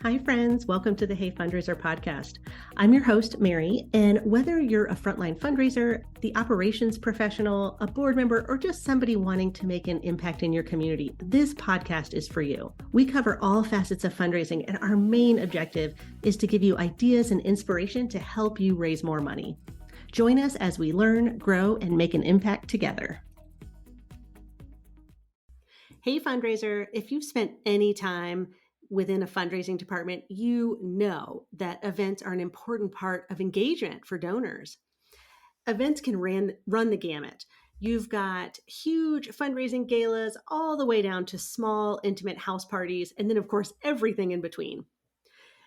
Hi, friends. Welcome to the Hey Fundraiser podcast. I'm your host, Mary, and whether you're a frontline fundraiser, the operations professional, a board member, or just somebody wanting to make an impact in your community, this podcast is for you. We cover all facets of fundraising, and our main objective is to give you ideas and inspiration to help you raise more money. Join us as we learn, grow, and make an impact together. Hey, fundraiser, if you've spent any time within a fundraising department, you know that events are an important part of engagement for donors. Events can run the gamut. You've got huge fundraising galas all the way down to small, intimate house parties, and then, of course, everything in between.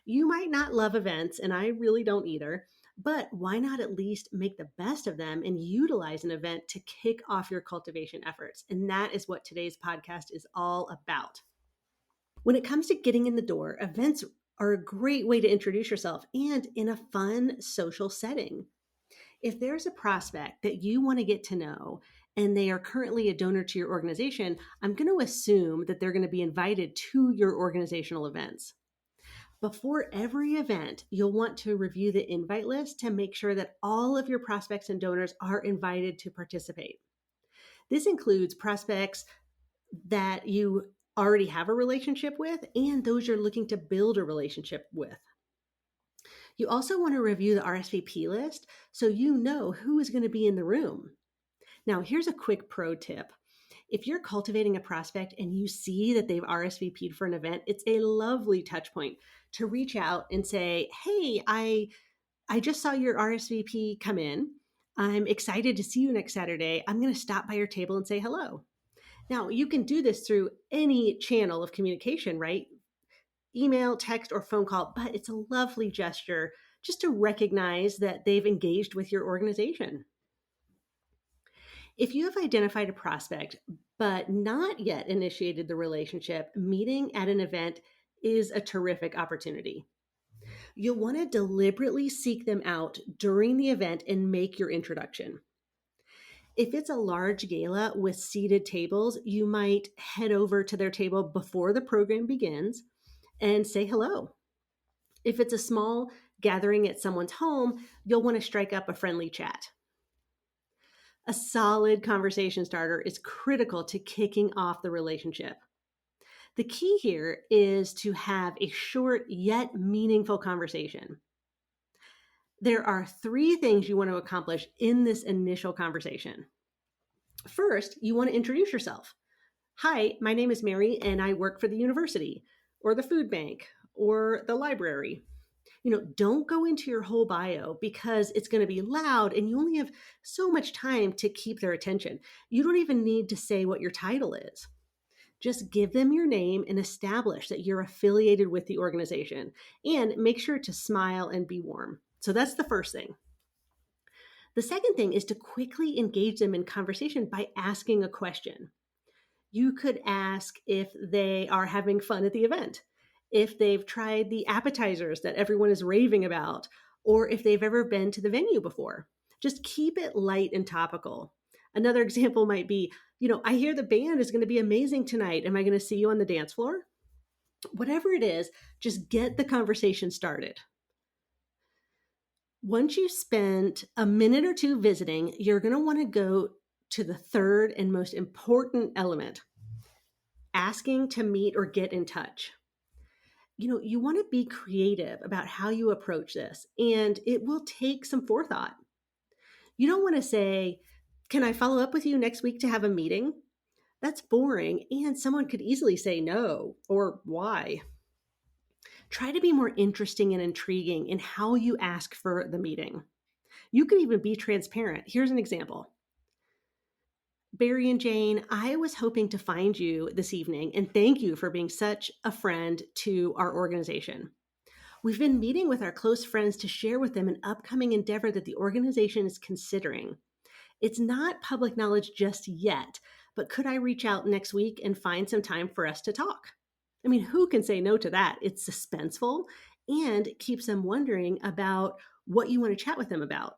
You might not love events, and I really don't either, but why not at least make the best of them and utilize an event to kick off your cultivation efforts? And that is what today's podcast is all about. When it comes to getting in the door, events are a great way to introduce yourself and in a fun social setting. If there's a prospect that you want to get to know and they are currently a donor to your organization, I'm going to assume that they're going to be invited to your organizational events. Before every event, you'll want to review the invite list to make sure that all of your prospects and donors are invited to participate. This includes prospects that you already have a relationship with and those you're looking to build a relationship with. You also want to review the RSVP list so you know who is going to be in the room. Now, here's a quick pro tip. If you're cultivating a prospect and you see that they've RSVP'd for an event, it's a lovely touch point to reach out and say, hey, I just saw your RSVP come in. I'm excited to see you next Saturday. I'm going to stop by your table and say hello. Now, you can do this through any channel of communication, right? Email, text, or phone call, but it's a lovely gesture just to recognize that they've engaged with your organization. If you have identified a prospect, but not yet initiated the relationship, meeting at an event is a terrific opportunity. You'll want to deliberately seek them out during the event and make your introduction. If it's a large gala with seated tables, you might head over to their table before the program begins and say hello. If it's a small gathering at someone's home, you'll want to strike up a friendly chat. A solid conversation starter is critical to kicking off the relationship. The key here is to have a short yet meaningful conversation. There are 3 things you want to accomplish in this initial conversation. First, you want to introduce yourself. Hi, my name is Mary and I work for the university or the food bank or the library. Don't go into your whole bio because it's going to be loud and you only have so much time to keep their attention. You don't even need to say what your title is. Just give them your name and establish that you're affiliated with the organization, and make sure to smile and be warm. So that's the first thing. The second thing is to quickly engage them in conversation by asking a question. You could ask if they are having fun at the event, if they've tried the appetizers that everyone is raving about, or if they've ever been to the venue before. Just keep it light and topical. Another example might be, I hear the band is going to be amazing tonight. Am I going to see you on the dance floor? Whatever it is, just get the conversation started. Once you spend a minute or two visiting, you're going to want to go to the third and most important element, asking to meet or get in touch. You want to be creative about how you approach this, and it will take some forethought. You don't want to say, can I follow up with you next week to have a meeting? That's boring, and someone could easily say no, or why. Try to be more interesting and intriguing in how you ask for the meeting. You can even be transparent. Here's an example. Barry and Jane, I was hoping to find you this evening, and thank you for being such a friend to our organization. We've been meeting with our close friends to share with them an upcoming endeavor that the organization is considering. It's not public knowledge just yet, but could I reach out next week and find some time for us to talk? I mean, who can say no to that? It's suspenseful and keeps them wondering about what you want to chat with them about.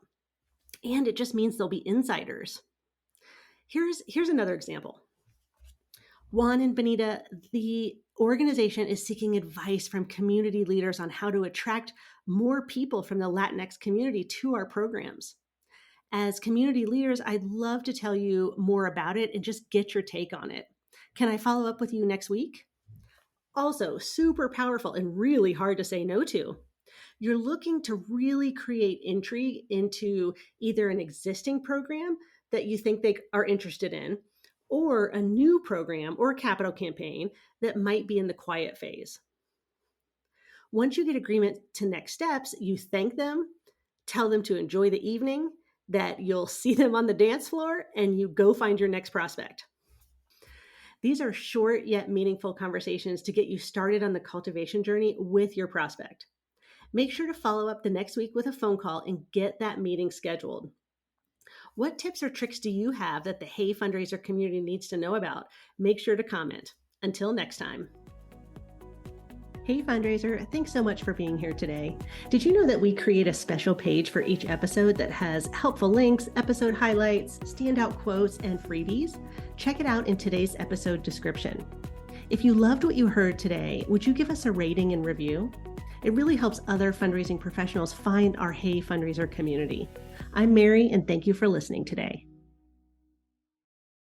And it just means they'll be insiders. Here's another example. Juan and Benita, the organization is seeking advice from community leaders on how to attract more people from the Latinx community to our programs. As community leaders, I'd love to tell you more about it and just get your take on it. Can I follow up with you next week? Also, super powerful and really hard to say no to. You're looking to really create intrigue into either an existing program that you think they are interested in, or a new program or capital campaign that might be in the quiet phase. Once you get agreement to next steps, you thank them, tell them to enjoy the evening, that you'll see them on the dance floor, and you go find your next prospect. These are short yet meaningful conversations to get you started on the cultivation journey with your prospect. Make sure to follow up the next week with a phone call and get that meeting scheduled. What tips or tricks do you have that the Hey Fundraiser community needs to know about? Make sure to comment. Until next time. Hey Fundraiser, thanks so much for being here today. Did you know that we create a special page for each episode that has helpful links, episode highlights, standout quotes, and freebies? Check it out in today's episode description. If you loved what you heard today, would you give us a rating and review? It really helps other fundraising professionals find our Hey Fundraiser community. I'm Mary, and thank you for listening today.